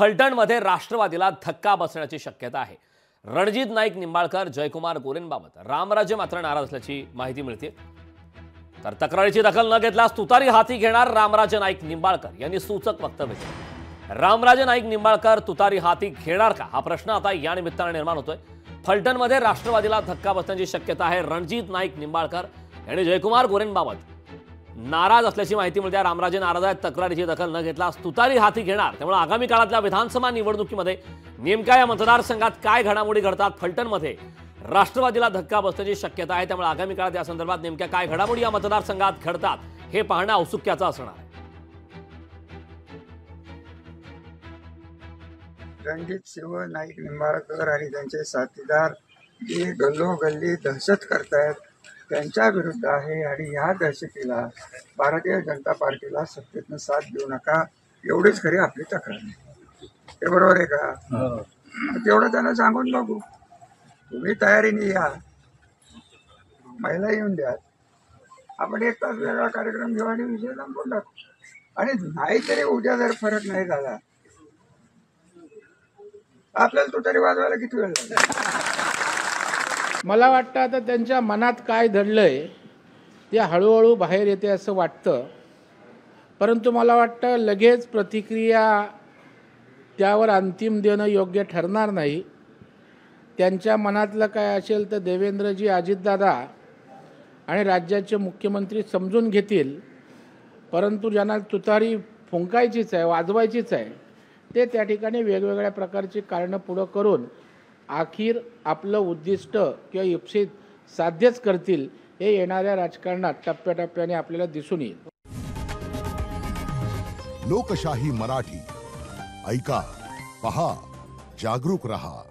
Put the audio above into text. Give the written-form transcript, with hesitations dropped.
फलटणमध्ये राष्ट्रवादीला धक्का बसण्याची शक्यता आहे। रणजित नाईक निंबाळकर जयकुमार गोरेंबाबत रामराजे मात्र नाराज असल्याची माहिती मिळते। तर तक्रारीची दखल न घेतल्यास तुतारी हाती घेणार रामराजे नाईक निंबाळकर यांनी सूचक वक्तव्य केले। रामराजे नाईक निंबाळकर तुतारी हाती घेणार का हा प्रश्न आता या निमित्ताने निर्माण होतोय। फलटणमध्ये राष्ट्रवादीला धक्का बसण्याची शक्यता आहे। रणजित नाईक निंबाळकर यांनी जयकुमार गोरेंबाबत नाराज असल्याची माहिती मिळते। रामराजे नाराज आहेत, तक्रारीची दखल न घेतल्यास तुतारी हाती घेणार। त्यामुळे आगामी काळातल्या विधानसभा निवडणुकीमध्ये नेमक्या या मतदारसंघात काय घडामोडी घडतात, फलटणमध्ये राष्ट्रवादीला धक्का बसण्याची शक्यता आहे। त्यामुळे आगामी काळात या संदर्भात नेमक्या काय घडामोडी या मतदारसंघात घडतात हे पाहणं औत्सुक्याचं असणार आहे। रणजित सिंह नाईक निंबाळकर आणि त्यांचे साथीदार जे गल्लोगल्ली दहशत करतायत त्यांच्या विरुद्ध आहे आणि या दहशतीला भारतीय जनता पार्टीला सत्तेतनं साथ देऊ नका एवढीच खरी आपली तक्रार आहे। ते बरोबर आहे का? तेवढं त्यांना सांगून बघू। तुम्ही तयारीने या, महिला येऊन द्या, आपण एक तास वेगळा कार्यक्रम घेऊ आणि विषय संपून टाकू। आणि नाहीतरी उद्या जर फरक नाही झाला आपल्याला तुतारी वाजवायला किती वेळ लागेल? मला वाटतं आता त्यांच्या मनात काय दडलंय ते हळूहळू बाहेर येते असं वाटतं। परंतु मला वाटतं लगेच प्रतिक्रिया त्यावर अंतिम देणं योग्य ठरणार नाही। त्यांच्या मनातलं काय असेल तर देवेंद्रजी, अजितदादा आणि राज्याचे मुख्यमंत्री समजून घेतील। परंतु ज्यांना तुतारी फुंकायचीच आहे, वाजवायचीच आहे, ते त्या ठिकाणी वेगवेगळ्या प्रकारची कारणं पुढं करून अखेर आपलं उद्दिष्ट किंवा इप्सित साध्यच करतील। हे येणाऱ्या राजकारणात टप्प्याटप्प्याने आपल्याला दिसून येईल। लोकशाही मराठी ऐका, पहा, जागरूक रहा।